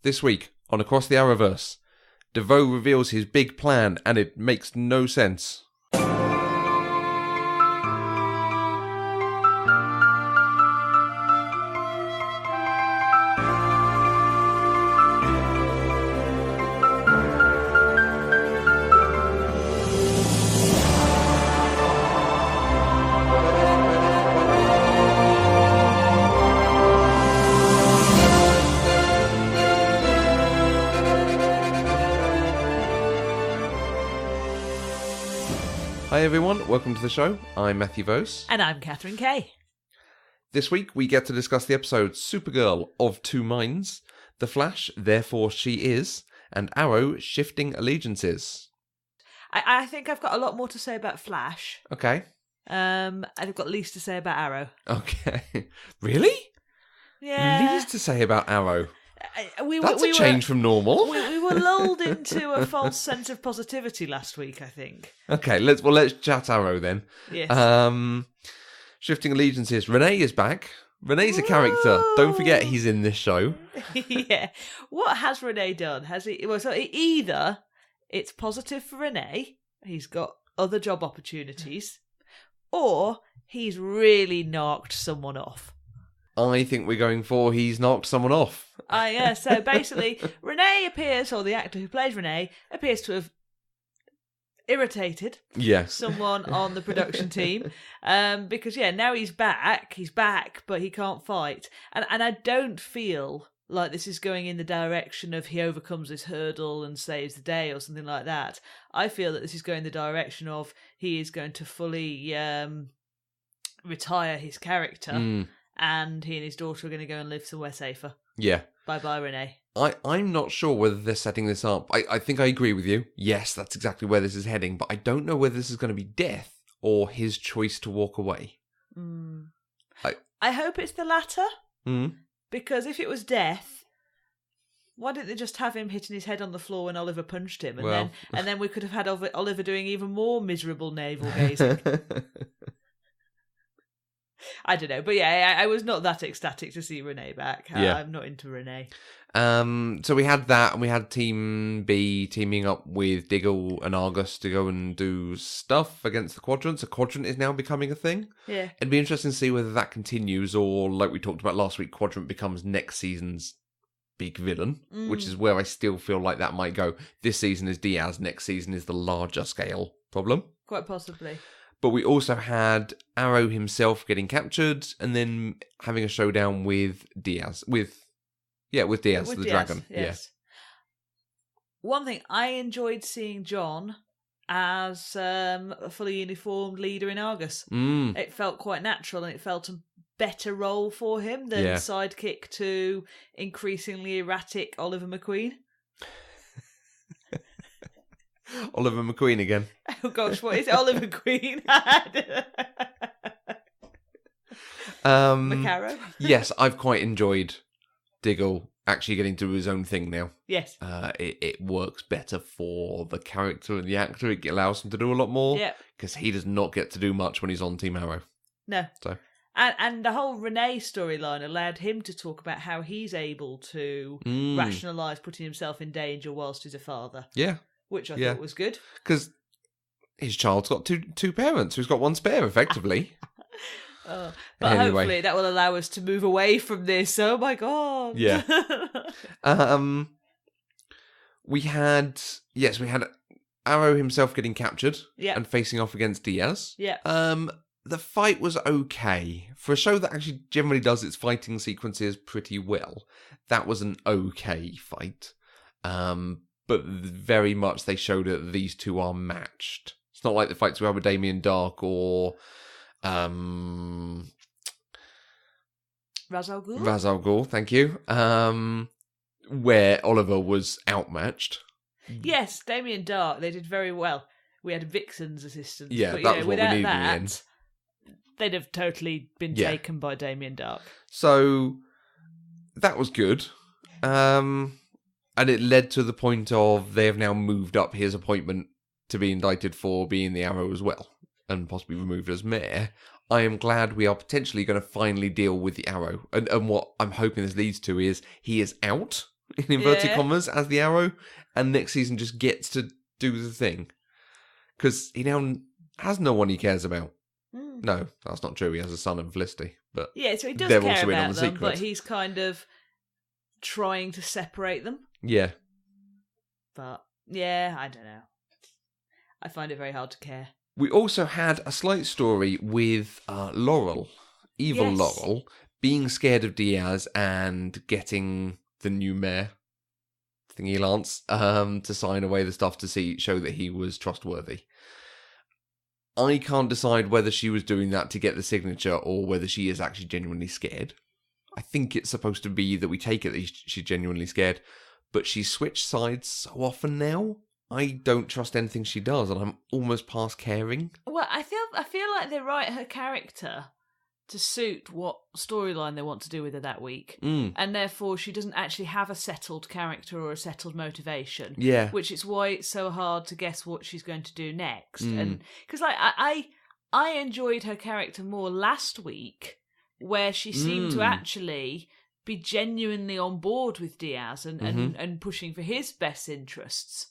This week on Across the Arrowverse, DeVoe reveals his big plan and it makes no sense. Hi everyone, welcome to the show. I'm Matthew Vose. And I'm Catherine Kay. This week we get to discuss the episode Supergirl of Two Minds, The Flash, Therefore She Is, and Arrow Shifting Allegiances. I think I've got a lot more to say about Flash. Okay. I've got least to say about Arrow. Okay. Really? Yeah. Least to say about Arrow. That's a change from normal. We were lulled into a false sense of positivity last week, I think. Okay, let's chat Arrow then. Yes. Shifting Allegiances. Renee is back. Renee's a character. Don't forget he's in this show. Yeah. What has Renee done? Has he? Well, so either it's positive for Renee, he's got other job opportunities, or he's really knocked someone off. I think we're going for he's knocked someone off. Yeah, so basically, Renee appears, or the actor who plays Renee, appears to have irritated someone on the production team. Because, now he's back, but he can't fight. And I don't feel like this is going in the direction of he overcomes this hurdle and saves the day or something like that. I feel that this is going in the direction of he is going to fully retire his character. And he and his daughter are going to go and live somewhere safer. Yeah. Bye-bye, Renee. I'm not sure whether they're setting this up. I think I agree with you. Yes, that's exactly where this is heading. But I don't know whether this is going to be death or his choice to walk away. I hope it's the latter. Because if it was death, why didn't they just have him hitting his head on the floor when Oliver punched him? And then we could have had Oliver doing even more miserable navel-gazing. I don't know, but I was not that ecstatic to see Renee back. I'm not into Renee. So we had that, and we had Team B teaming up with Diggle and Argus to go and do stuff against the Quadrant. So Quadrant is now becoming a thing. Yeah. It'd be interesting to see whether that continues, or like we talked about last week, Quadrant becomes next season's big villain, which is where I still feel like that might go. This season is Diaz, next season is the larger scale problem. Quite possibly. But we also had Arrow himself getting captured and then having a showdown with Diaz. With Diaz, the dragon. Yes. One thing, I enjoyed seeing John as a fully uniformed leader in Argus. It felt quite natural and it felt a better role for him than sidekick to increasingly erratic Oliver McQueen. Oliver McQueen again. Oh gosh, what is it? Oliver Queen? McArrow? Yes, I've quite enjoyed Diggle actually getting to do his own thing now. Yes. It works better for the character and the actor. It allows him to do a lot more. Yeah. Because he does not get to do much when he's on Team Arrow. No. So. And the whole Renee storyline allowed him to talk about how he's able to rationalise putting himself in danger whilst he's a father. Yeah. Which I thought was good. Because his child's got two parents who's got one spare, effectively. But hopefully that will allow us to move away from this. Oh my God. Yeah. We had Arrow himself getting captured and facing off against Diaz. Yeah. The fight was okay. For a show that actually generally does its fighting sequences pretty well, that was an okay fight. But very much they showed that these two are matched. It's not like the fights we had with Damien Dark or Ra's al Ghul. Ra's al Ghul, thank you. Where Oliver was outmatched. Yes, Damien Dark, they did very well. We had Vixen's assistance. Yeah, but, that was what we needed in the end. They'd have totally been taken by Damien Dark. So that was good. And it led to the point of they have now moved up his appointment to be indicted for being the Arrow as well, and possibly removed as mayor. I am glad we are potentially going to finally deal with the Arrow. And what I'm hoping this leads to is he is out in inverted commas, as the Arrow, and next season just gets to do the thing. Because he now has no one he cares about. No, that's not true. He has a son and Felicity. But yeah, so he does they're care also in on about the them, secret. but he's kind of trying to separate them. Yeah. But, yeah, I don't know. I find it very hard to care. We also had a slight story with Laurel, evil Yes. Laurel, being scared of Diaz and getting the new mayor, Thingy Lance, to sign away the stuff to show that he was trustworthy. I can't decide whether she was doing that to get the signature or whether she is actually genuinely scared. I think it's supposed to be that we take it that she's genuinely scared, but she's switched sides so often now. I don't trust anything she does, and I'm almost past caring. Well, I feel like they write her character to suit what storyline they want to do with her that week. And therefore she doesn't actually have a settled character or a settled motivation. Yeah. Which is why it's so hard to guess what she's going to do next. And because like I enjoyed her character more last week, where she seemed to actually be genuinely on board with Diaz and pushing for his best interests.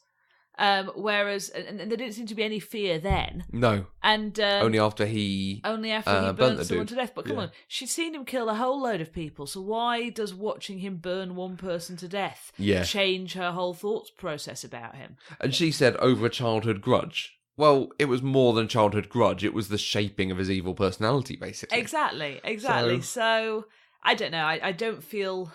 Whereas and there didn't seem to be any fear then. No. And only after he burnt someone to death. But come on, she'd seen him kill a whole load of people, so why does watching him burn one person to death change her whole thought process about him? And she said over a childhood grudge. Well, it was more than childhood grudge. It was the shaping of his evil personality, basically. Exactly. So I don't know. I don't feel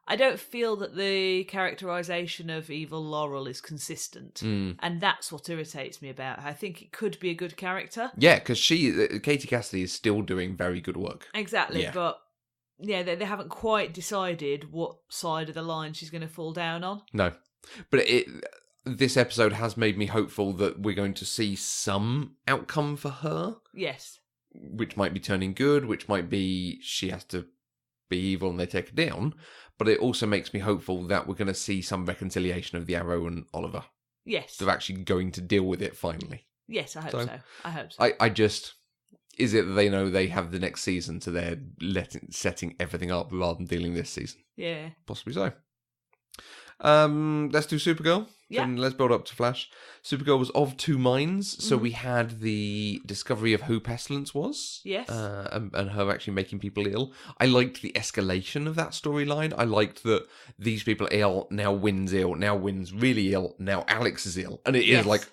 that the characterization of evil Laurel is consistent, and that's what irritates me about her. I think it could be a good character. Yeah, because Katie Cassidy is still doing very good work. Exactly, but yeah, they haven't quite decided what side of the line she's going to fall down on. No, but this episode has made me hopeful that we're going to see some outcome for her. Yes. Which might be turning good, which might be she has to be evil and they take her down. But it also makes me hopeful that we're going to see some reconciliation of the Arrow and Oliver. Yes. They're actually going to deal with it finally. Yes, I hope so. I hope so. I just... Is it that they know they have the next season, so they're setting everything up rather than dealing this season? Yeah. Possibly so. Let's do Supergirl. Yeah. And let's build up to Flash. Supergirl was of two minds, so we had the discovery of who Pestilence was. Yes. And her actually making people ill. I liked the escalation of that storyline. I liked that these people are ill, now Wynn's ill, now Wynn's really ill, now Alex is ill. And it is like,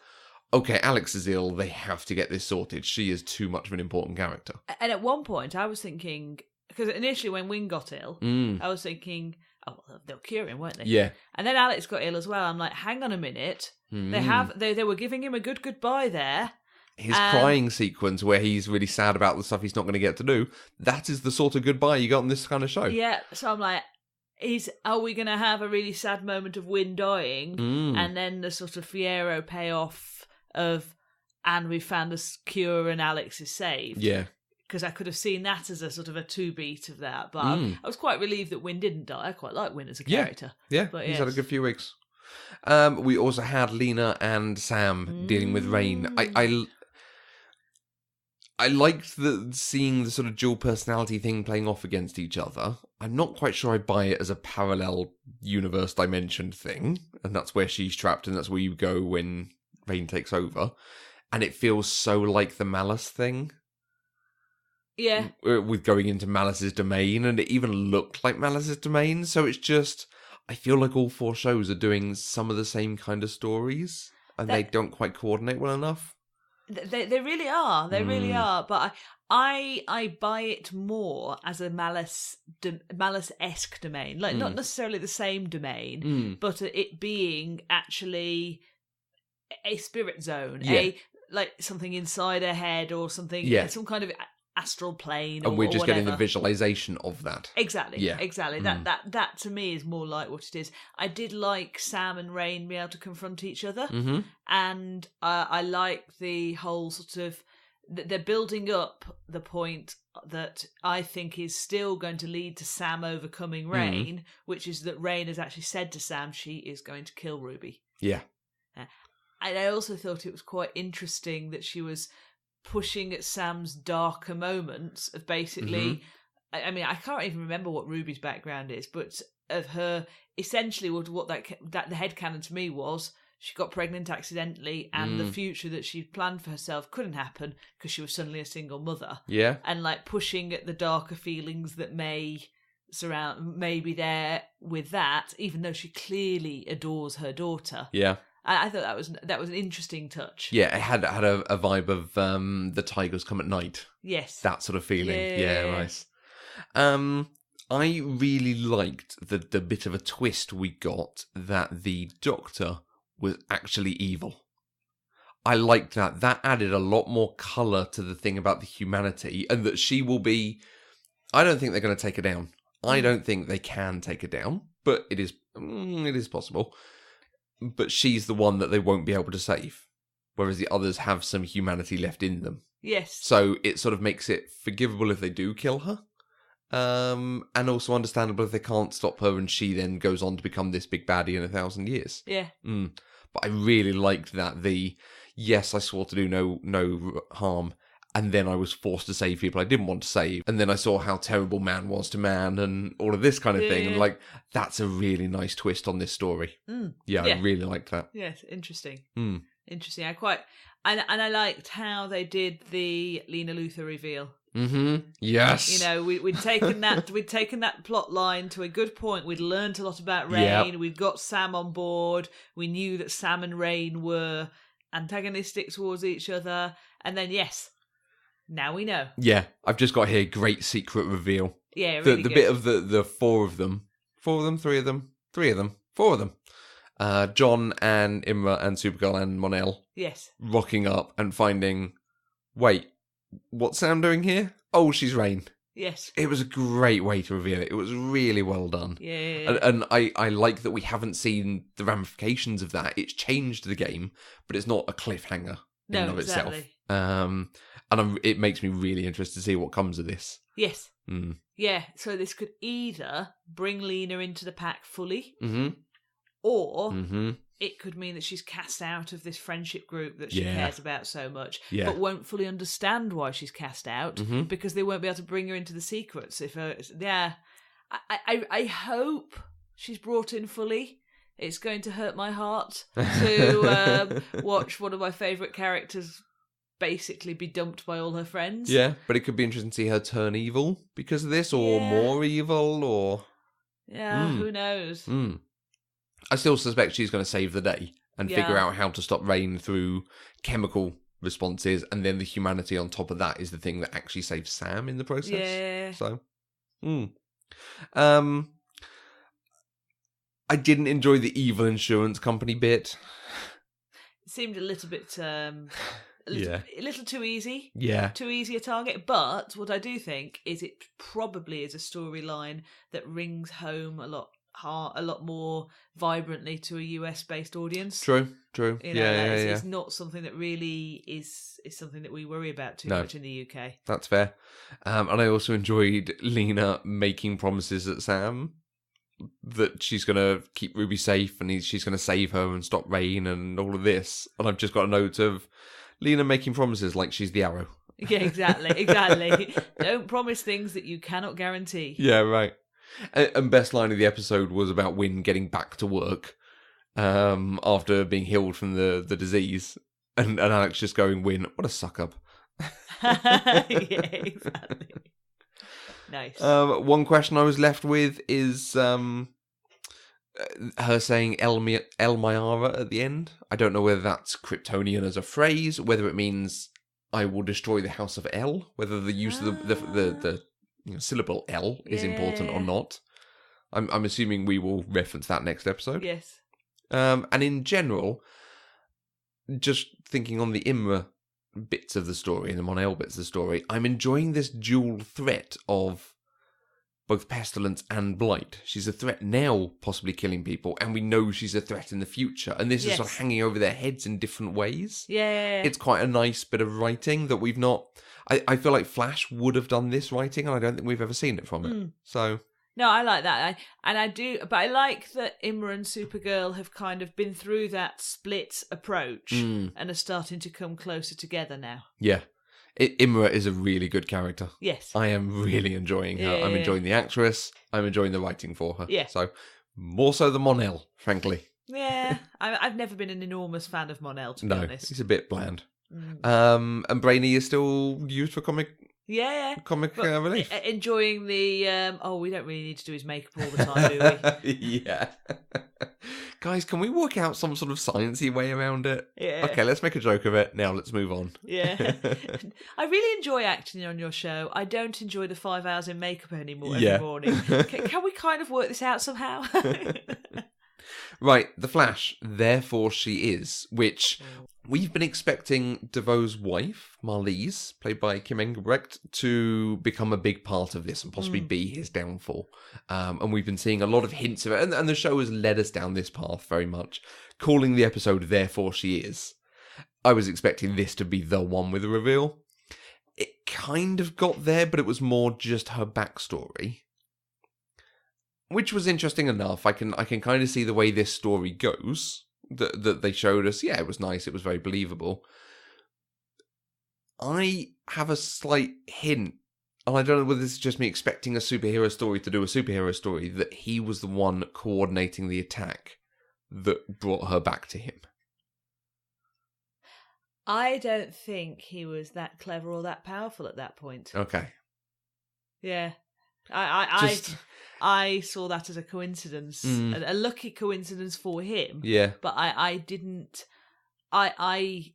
okay, Alex is ill, they have to get this sorted. She is too much of an important character. And at one point I was thinking, because initially when Wynn got ill, I was thinking, oh, well, they'll cure him, won't they? Yeah. And then Alex got ill as well. I'm like, hang on a minute. They were giving him a good goodbye there. His crying sequence where he's really sad about the stuff he's not going to get to do, that is the sort of goodbye you got on this kind of show. Yeah, so I'm like, are we going to have a really sad moment of Wynn dying and then the sort of Fiero payoff of, and we found a cure and Alex is saved? Yeah. Because I could have seen that as a sort of a two-beat of that. But I was quite relieved that Wynn didn't die. I quite like Wynn as a character. Yeah, but he's had a good few weeks. We also had Lena and Sam dealing with Rain. I liked seeing the sort of dual personality thing playing off against each other. I'm not quite sure I buy it as a parallel universe dimension thing. And that's where she's trapped and that's where you go when Rain takes over. And it feels so like the Malice thing. Yeah. With going into Malice's domain, and it even looked like Malice's domain. So it's just, I feel like all four shows are doing some of the same kind of stories, and they don't quite coordinate well enough. They really are. They really are. But I buy it more as a Malice-esque domain, like not necessarily the same domain, but it being actually a spirit zone, like something inside her head or something, some kind of astral plane, and we're just whatever. Getting the visualization of that. Exactly, exactly. That to me is more like what it is. I did like Sam and Rain being able to confront each other, and I like the whole sort of they're building up the point that I think is still going to lead to Sam overcoming Rain, which is that Rain has actually said to Sam she is going to kill Ruby. Yeah, and I also thought it was quite interesting that she was pushing at Sam's darker moments of basically, I mean, I can't even remember what Ruby's background is, but her. Essentially, what that the headcanon to me was, she got pregnant accidentally, and the future that she planned for herself couldn't happen because she was suddenly a single mother. Yeah. And like pushing at the darker feelings that may be there with that, even though she clearly adores her daughter. Yeah. I thought that was an interesting touch. Yeah, it had a vibe of the tigers come at night. Yes. That sort of feeling. Yeah. Yeah, nice. I really liked the bit of a twist we got that the Doctor was actually evil. I liked that. That added a lot more colour to the thing about the humanity, and that she will be... I don't think they're going to take her down. I don't think they can take her down, but it is possible. But she's the one that they won't be able to save, whereas the others have some humanity left in them. Yes. So it sort of makes it forgivable if they do kill her. And also understandable if they can't stop her and she then goes on to become this big baddie in 1,000 years. Yeah. But I really liked that yes, I swore to do no harm, and then I was forced to save people I didn't want to save, and then I saw how terrible man was to man and all of this kind of thing, and like, that's a really nice twist on this story. Yeah, I really liked that. Yes, interesting. Interesting. I liked how they did the Lena Luthor reveal. Yes. You know, we'd taken that plot line to a good point. We'd learned a lot about Rain. Yep. We'd got Sam on board. We knew that Sam and Rain were antagonistic towards each other. And then, yes, now we know. Yeah, I've just got here, great secret reveal. Yeah, really the bit of the four of them, three of them, four of them. John and Imra and Supergirl and Mon-El. Yes. Rocking up and finding, wait, what's Sam doing here? Oh, she's Rain. Yes. It was a great way to reveal it. It was really well done. Yeah. And I like that we haven't seen the ramifications of that. It's changed the game, but it's not a cliffhanger in and of itself. And it makes me really interested to see what comes of this. Yes. Yeah, so this could either bring Lena into the pack fully, or it could mean that she's cast out of this friendship group that she cares about so much, but won't fully understand why she's cast out because they won't be able to bring her into the secrets. I hope she's brought in fully. It's going to hurt my heart to watch one of my favourite characters basically be dumped by all her friends. Yeah, but it could be interesting to see her turn evil because of this, or more evil, or... Yeah, who knows? I still suspect she's going to save the day and figure out how to stop Rain through chemical responses, and then the humanity on top of that is the thing that actually saves Sam in the process. Yeah. So, I didn't enjoy the evil insurance company bit. It seemed a little bit... a little too easy. Yeah. Too easy a target. But what I do think is it probably is a storyline that rings home a lot more vibrantly to a US-based audience. True. You know, it's not something that really is something that we worry about too much in the UK. That's fair. And I also enjoyed Lena making promises at Sam that she's going to keep Ruby safe and she's going to save her and stop Rain and all of this. And I've just got a note of Lena making promises like she's the Arrow. Yeah, exactly. Don't promise things that you cannot guarantee. Yeah, right. And best line of the episode was about Wynn getting back to work after being healed from the disease. And Alex just going, Wynn, what a suck-up. Yeah, exactly. Nice. One question I was left with is her saying El Mayara at the end. I don't know whether that's Kryptonian as a phrase, whether it means I will destroy the House of El, whether the use of the syllable L is important or not. I'm assuming we will reference that next episode. Yes. And in general, just thinking on the Imra bits of the story and the Mon-El bits of the story, I'm enjoying this dual threat of both pestilence and blight. She's a threat now, possibly killing people, and we know she's a threat in the future. And this is sort of hanging over their heads in different ways. Yeah. It's quite a nice bit of writing that we've not... I feel like Flash would have done this writing, and I don't think we've ever seen it from it. So... No, I like that. I do, but I like that Imra and Supergirl have kind of been through that split approach and are starting to come closer together now. Yeah. Imra is a really good character. Yes. I am really enjoying her. I'm enjoying the actress. I'm enjoying the writing for her. Yeah. So, more so than Monel, frankly. Yeah. I've never been an enormous fan of Monel, to be honest. He's a bit bland. And Brainy is still used for comic relief. Enjoying the, we don't really need to do his makeup all the time, do we? Yeah. Guys, can we work out some sort of sciencey way around it? Yeah. Okay, let's make a joke of it. Now let's move on. Yeah. I really enjoy acting on your show. I don't enjoy the 5 hours in makeup anymore every morning. Can we kind of work this out somehow? Right, The Flash, Therefore She Is, which we've been expecting DeVoe's wife, Marlize, played by Kim Engelbrecht, to become a big part of this and possibly be his downfall. And we've been seeing a lot of hints of it, and the show has led us down this path very much, calling the episode Therefore She Is. I was expecting this to be the one with a reveal. It kind of got there, but it was more just her backstory. Which was interesting enough. I can kind of see the way this story goes. That they showed us. Yeah, it was nice. It was very believable. I have a slight hint, and I don't know whether this is just me expecting a superhero story to do a superhero story, that he was the one coordinating the attack that brought her back to him. I don't think he was that clever or that powerful at that point. Okay. Yeah. I saw that as a coincidence, a lucky coincidence for him. Yeah. But I didn't. I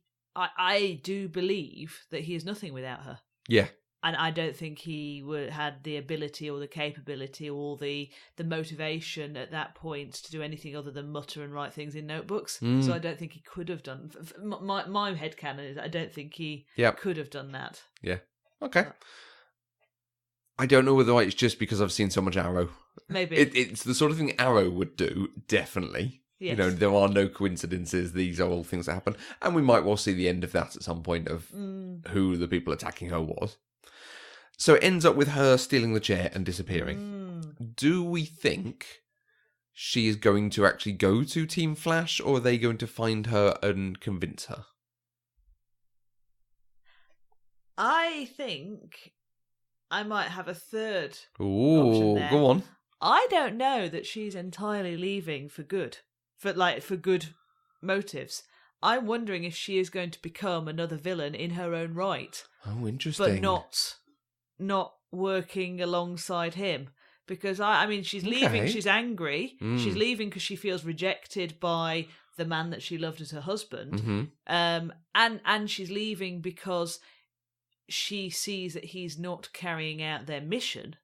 do believe that he is nothing without her. Yeah. And I don't think he had the ability or the capability or the motivation at that point to do anything other than mutter and write things in notebooks. So I don't think he could have done. My headcanon is I don't think he could have done that. Yeah. Okay. I don't know whether it's just because I've seen so much Arrow. Maybe. It's the sort of thing Arrow would do, definitely. Yes. You know, there are no coincidences. These are all things that happen. And we might well see the end of that at some point of who the people attacking her was. So it ends up with her stealing the chair and disappearing. Do we think she is going to actually go to Team Flash, or are they going to find her and convince her? I think I might have a third option there. Go on. I don't know that she's entirely leaving for good, for good motives. I'm wondering if she is going to become another villain in her own right. Oh, interesting. But not working alongside him. Because, I mean, she's leaving, she's angry. She's leaving because she feels rejected by the man that she loved as her husband. And she's leaving because she sees that he's not carrying out their mission.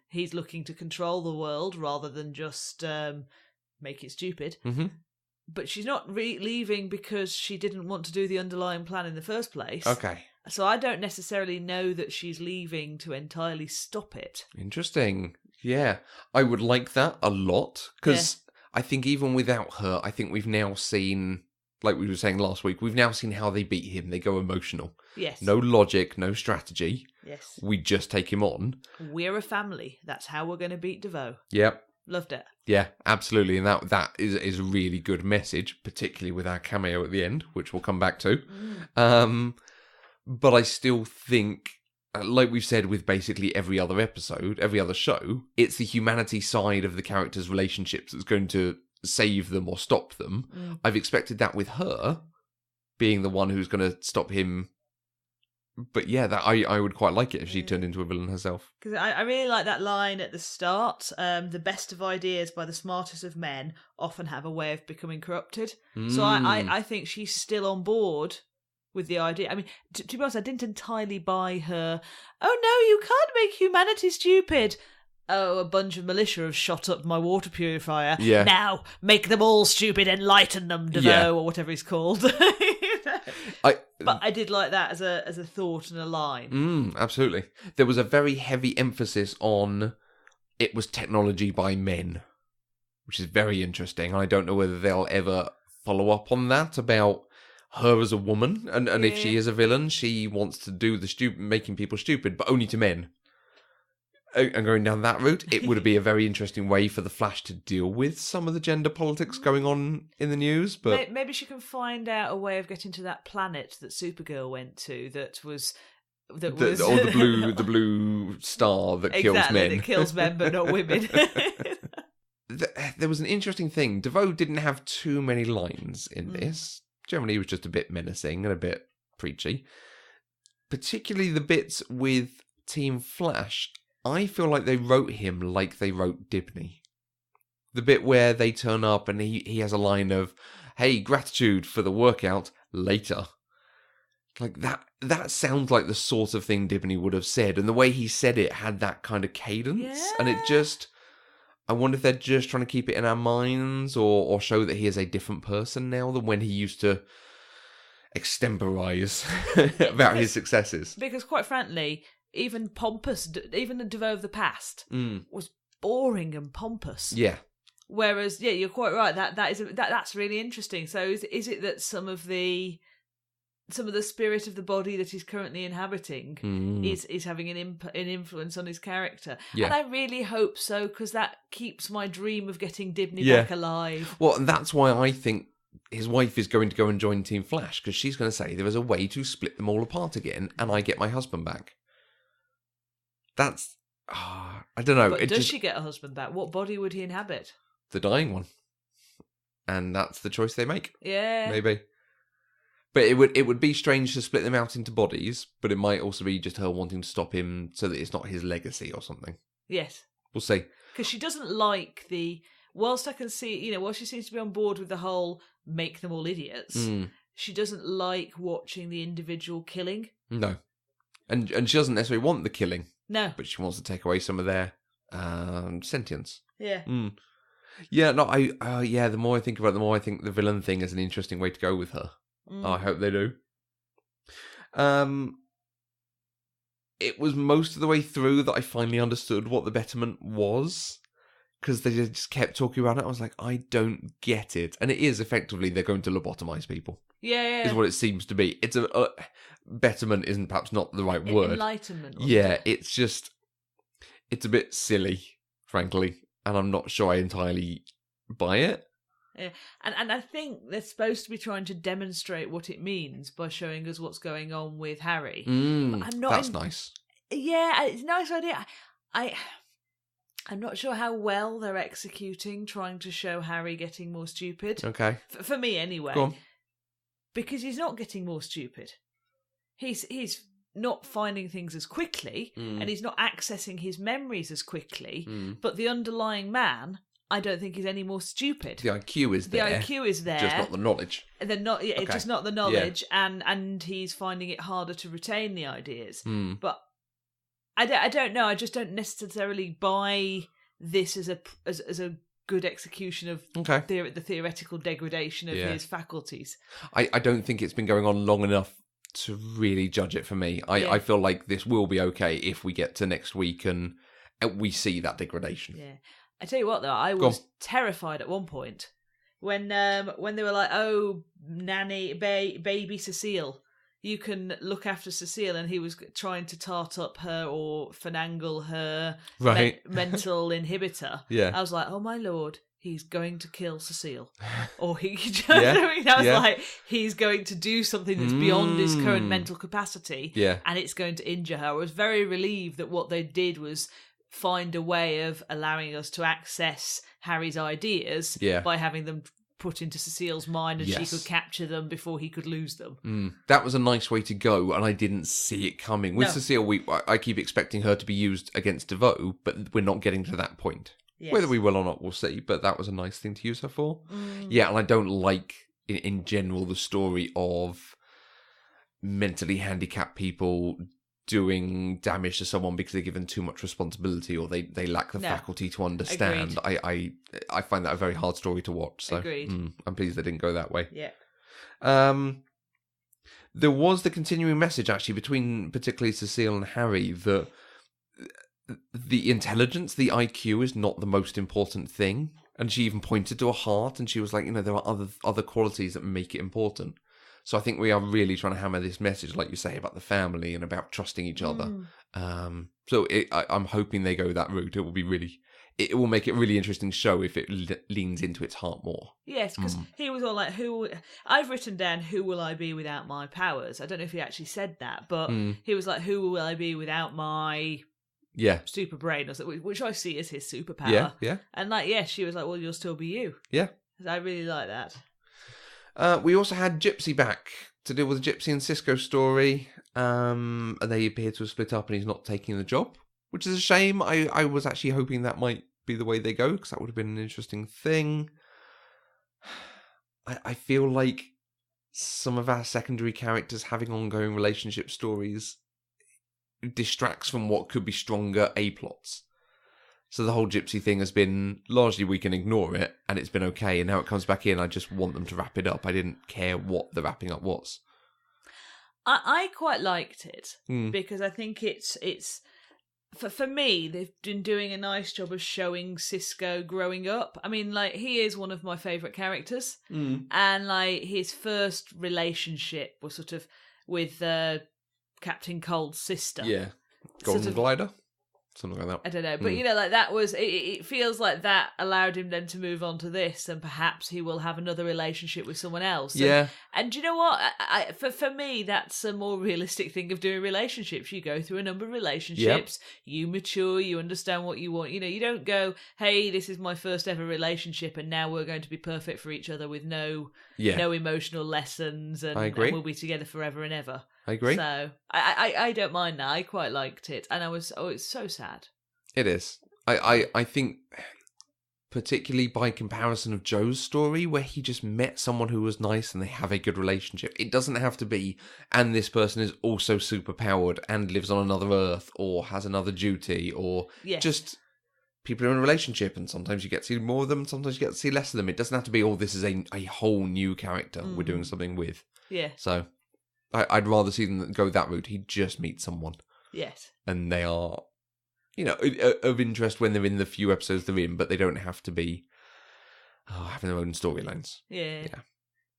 He's looking to control the world rather than just make it stupid. But she's not leaving because she didn't want to do the underlying plan in the first place. Okay. So I don't necessarily know that she's leaving to entirely stop it. Interesting. Yeah. I would like that a lot, because I think even without her, I think we've now seen, like we were saying last week, we've now seen how they beat him. They go emotional. Yes. No logic, no strategy. Yes. We just take him on. We're a family. That's how we're going to beat DeVoe. Yep. Loved it. Yeah, absolutely. And that is a really good message, particularly with our cameo at the end, which we'll come back to. But I still think, like we've said with basically every other episode, every other show, it's the humanity side of the characters' relationships that's going to save them or stop them. I've expected that with her being the one who's going to stop him. But yeah, that I would quite like it if she turned into a villain herself. Because I really like that line at the start. The best of ideas by the smartest of men often have a way of becoming corrupted. So I think she's still on board with the idea. I mean, to be honest, I didn't entirely buy her, oh no, you can't make humanity stupid. Oh, a bunch of militia have shot up my water purifier. Yeah. Now, make them all stupid, enlighten them, DeVoe, or whatever he's called. But I did like that as a thought and a line. Absolutely. There was a very heavy emphasis on it was technology by men, which is very interesting. I don't know whether they'll ever follow up on that about her as a woman, and if she is a villain, she wants to do the making people stupid, but only to men. And going down that route, it would be a very interesting way for the Flash to deal with some of the gender politics going on in the news. But maybe she can find out a way of getting to that planet that Supergirl went to that was that was or the blue star that kills men. That kills men but not women. There was an interesting thing. DeVoe didn't have too many lines in this. Generally, he was just a bit menacing and a bit preachy. Particularly the bits with Team Flash. I feel like they wrote him like they wrote Dibney. The bit where they turn up and he has a line of, "Hey, gratitude for the workout later." Like that sounds like the sort of thing Dibney would have said, and the way he said it had that kind of cadence, and it just, I wonder if they're just trying to keep it in our minds or show that he is a different person now than when he used to extemporize about his successes. Because quite frankly, even the DeVoe of the past was boring and pompous. Yeah. Whereas, yeah, you're quite right. That's really interesting. So, is it that some of the spirit of the body that he's currently inhabiting is having an influence on his character? Yeah. And I really hope so, because that keeps my dream of getting Dibney back alive. Well, and that's why I think his wife is going to go and join Team Flash, because she's going to say there is a way to split them all apart again, and I get my husband back. That's, I don't know. But does she get a husband back? What body would he inhabit? The dying one. And that's the choice they make. Yeah. Maybe. But it would be strange to split them out into bodies, but it might also be just her wanting to stop him so that it's not his legacy or something. Yes. We'll see. Because she doesn't like whilst I can see, while she seems to be on board with the whole make them all idiots, she doesn't like watching the individual killing. No. And she doesn't necessarily want the killing. No. But she wants to take away some of their sentience. Yeah. Yeah, no, the more I think about it, the more I think the villain thing is an interesting way to go with her. I hope they do. It was most of the way through that I finally understood what the betterment was, because they just kept talking about it. I was like, I don't get it. And it is effectively they're going to lobotomize people. Yeah. Is what it seems to be. It's a betterment isn't perhaps not the right word. Enlightenment. Yeah, it's a bit silly, frankly. And I'm not sure I entirely buy it. Yeah. And I think they're supposed to be trying to demonstrate what it means by showing us what's going on with Harry. That's nice. Yeah, it's a nice idea. I'm not sure how well they're executing trying to show Harry getting more stupid. Okay. For me, anyway. Go on. Because he's not getting more stupid. He's not finding things as quickly, and he's not accessing his memories as quickly, but the underlying man, I don't think, is any more stupid. The IQ is there. The IQ is there. Just not the knowledge. It's just not the knowledge, and he's finding it harder to retain the ideas. But I don't know, I just don't necessarily buy this as a good execution of the theoretical degradation of his faculties. I don't think it's been going on long enough to really judge it for me. I feel like this will be okay if we get to next week and we see that degradation. Yeah. I tell you what, though, I was terrified at one point when they were like, "Oh, nanny, baby Cecile, you can look after Cecile," and he was trying to tart up her or finagle her mental inhibitor. Yeah, I was like, "Oh my lord, he's going to kill Cecile," or I was like, he's going to do something that's beyond his current mental capacity, and it's going to injure her. I was very relieved that what they did was find a way of allowing us to access Harry's ideas by having them put into Cecile's mind, and she could capture them before he could lose them. That was a nice way to go, and I didn't see it coming. With Cecile, I keep expecting her to be used against DeVoe, but we're not getting to that point. Yes. Whether we will or not, we'll see, but that was a nice thing to use her for. Yeah, and I don't like, in general, the story of mentally handicapped people doing damage to someone because they're given too much responsibility or they lack the faculty to understand. I find that a very hard story to watch. So I'm pleased they didn't go that way. Yeah. There was the continuing message actually between particularly Cecile and Harry that the intelligence, the IQ, is not the most important thing. And she even pointed to a heart, and she was like, there are other qualities that make it important. So I think we are really trying to hammer this message, like you say, about the family and about trusting each other. So I'm hoping they go that route. It will be really it will make it a really interesting show if it leans into its heart more. Yes, because he was all like, I've written down, who will I be without my powers? I don't know if he actually said that, but he was like, who will I be without my super brain, or something, which I see as his superpower. Yeah. And she was like, well, you'll still be you. Yeah. I really like that. We also had Gypsy back to deal with the Gypsy and Cisco story. And they appear to have split up and he's not taking the job, which is a shame. I was actually hoping that might be the way they go, because that would have been an interesting thing. I feel like some of our secondary characters having ongoing relationship stories distracts from what could be stronger A-plots. So the whole Gypsy thing has been largely we can ignore it, and it's been okay, and now it comes back in, I just want them to wrap it up. I didn't care what the wrapping up was. I quite liked it, because I think it's for me, they've been doing a nice job of showing Cisco growing up. I mean, like, he is one of my favourite characters, and like his first relationship was sort of with Captain Cold's sister. Yeah, Golden Glider, something like that. I don't know, but like that was. It feels like that allowed him then to move on to this, and perhaps he will have another relationship with someone else. And do you know what? For me, that's a more realistic thing of doing relationships. You go through a number of relationships, you mature, you understand what you want. You know, you don't go, hey, this is my first ever relationship, and now we're going to be perfect for each other with no emotional lessons, and, I agree. and we'll be together forever and ever. I agree. So I don't mind that. I quite liked it, and it's so sad. It is. I think, particularly by comparison of Joe's story, where he just met someone who was nice and they have a good relationship. It doesn't have to be, and this person is also super powered and lives on another Earth or has another duty, or just people are in a relationship, and sometimes you get to see more of them, sometimes you get to see less of them. It doesn't have to be, this is a whole new character we're doing something with. Yeah. So I'd rather see them go that route. He just meets someone. Yes. And they are, of interest when they're in the few episodes they're in, but they don't have to be having their own storylines. Yeah.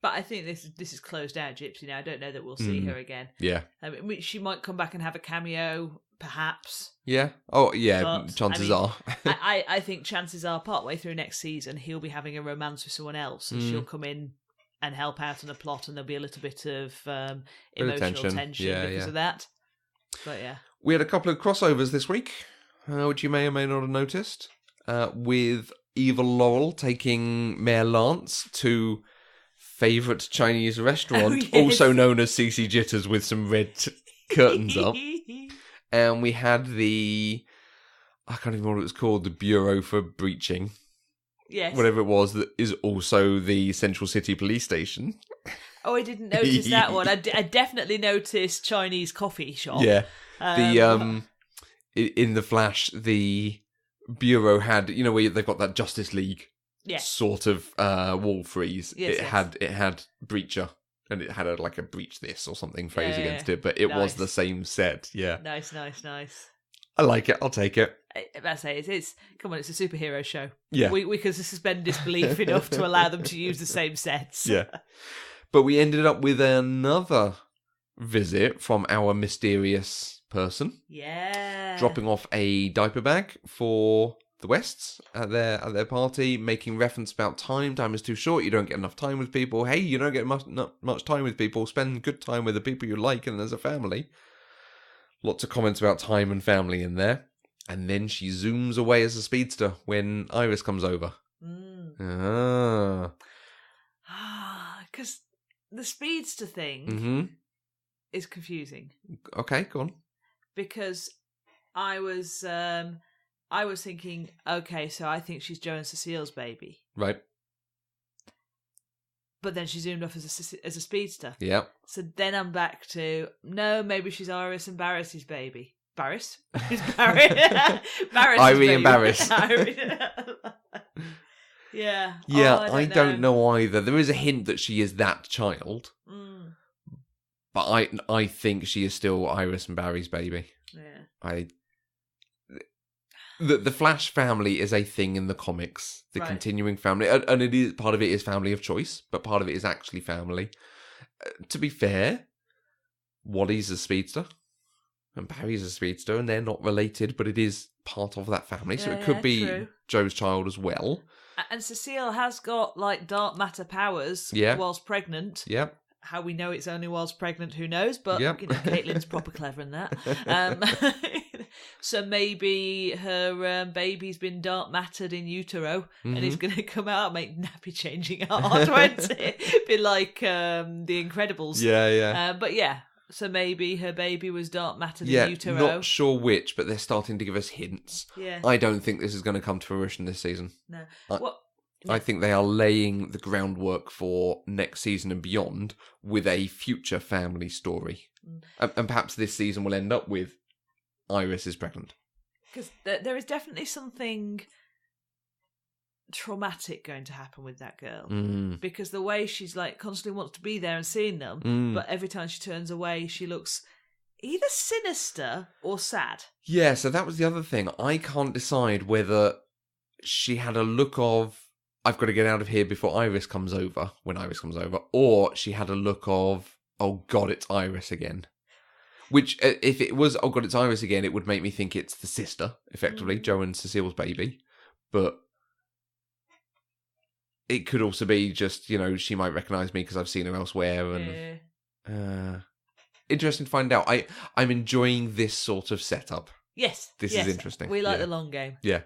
But I think this is closed out, Gypsy, now. I don't know that we'll see her again. Yeah. I mean, she might come back and have a cameo, perhaps. Yeah. Oh, yeah, but, chances are. I think chances are partway through next season, he'll be having a romance with someone else, and she'll come in and help out on the plot, and there'll be a little bit of emotional tension because of that. But yeah. We had a couple of crossovers this week, which you may or may not have noticed, with Evil Laurel taking Mayor Lance to favourite Chinese restaurant, also known as CC Jitters, with some red curtains up. And we had I can't even remember what it was called, the Bureau for Breaching. Yes. Whatever it was, that is also the Central City Police Station. Oh, I didn't notice that one. I definitely noticed Chinese coffee shop. Yeah. In the Flash, the Bureau had, where they've got that Justice League sort of wall freeze. Yes, it had Breacher, and it had a breach this or something phrase against it, but it was the same set. Yeah. Nice. I like it. I'll take it. I say it's come on, it's a superhero show. Yeah. We can suspend disbelief enough to allow them to use the same sets. Yeah. But we ended up with another visit from our mysterious person. Yeah. Dropping off a diaper bag for the Wests at their party, making reference about time. Time is too short. You don't get enough time with people. Hey, you don't get much time with people. Spend good time with the people you like and as a family. Lots of comments about time and family in there. And then she zooms away as a speedster when Iris comes over. Because the speedster thing is confusing. Okay, go on. Because I was thinking, okay, so I think she's Joe and Cecile's baby. Right. But then she zoomed off as a speedster. Yeah. So then I'm back to, no, maybe she's Iris and Barris's baby. Barris? Who's Barris? Barris. Irie and Barris. Yeah. Yeah, I don't know either. There is a hint that she is that child. But I think she is still Iris and Barry's baby. Yeah. The Flash family is a thing in the comics. The continuing family, and it is part of it is family of choice, but part of it is actually family. To be fair, Wally's a speedster. And Barry's a speedster, and they're not related, but it is part of that family. So Yeah, it could be true. Joe's child as well. And Cecile has got, like, dark matter powers whilst pregnant. Yep. How we know it's only whilst pregnant, who knows? But, Yep. Caitlin's proper clever in that. So maybe her baby's been dark mattered in utero, and he's going to come out and make nappy changing hard, won't it? Be like The Incredibles. Yeah. But yeah, so maybe her baby was dark mattered in utero. Not sure which, but they're starting to give us hints. Yeah. I don't think this is going to come to fruition this season. No. I think they are laying the groundwork for next season and beyond with a future family story. And perhaps this season will end up with Iris is pregnant. Because there is definitely something traumatic going to happen with that girl. Because the way she's like constantly wants to be there and seeing them, but every time she turns away, she looks either sinister or sad. Yeah, so that was the other thing. I can't decide whether she had a look of, I've got to get out of here before Iris comes over, when Iris comes over, or she had a look of, oh God, it's Iris again. Which, if it was, oh God, it's Iris again, it would make me think it's the sister, effectively, Joe and Cecile's baby. But it could also be just, she might recognise me because I've seen her elsewhere. And interesting to find out. I'm enjoying this sort of setup. Yes. This is interesting. We like the long game. Yeah.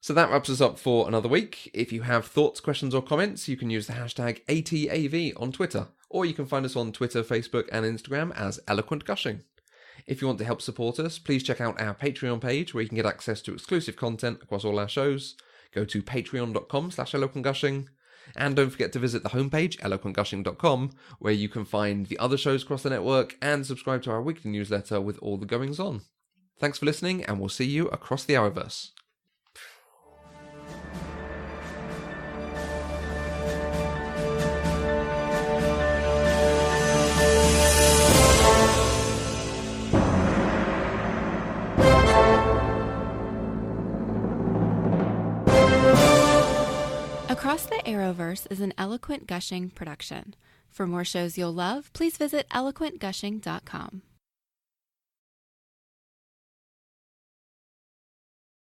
So that wraps us up for another week. If you have thoughts, questions, or comments, you can use the hashtag ATAV on Twitter, or you can find us on Twitter, Facebook, and Instagram as Eloquent Gushing. If you want to help support us, please check out our Patreon page where you can get access to exclusive content across all our shows. Go to patreon.com/eloquentgushing, and don't forget to visit the homepage, eloquentgushing.com, where you can find the other shows across the network and subscribe to our weekly newsletter with all the goings on. Thanks for listening, and we'll see you across the Arrowverse. Across the Arrowverse is an Eloquent Gushing production. For more shows you'll love, please visit eloquentgushing.com.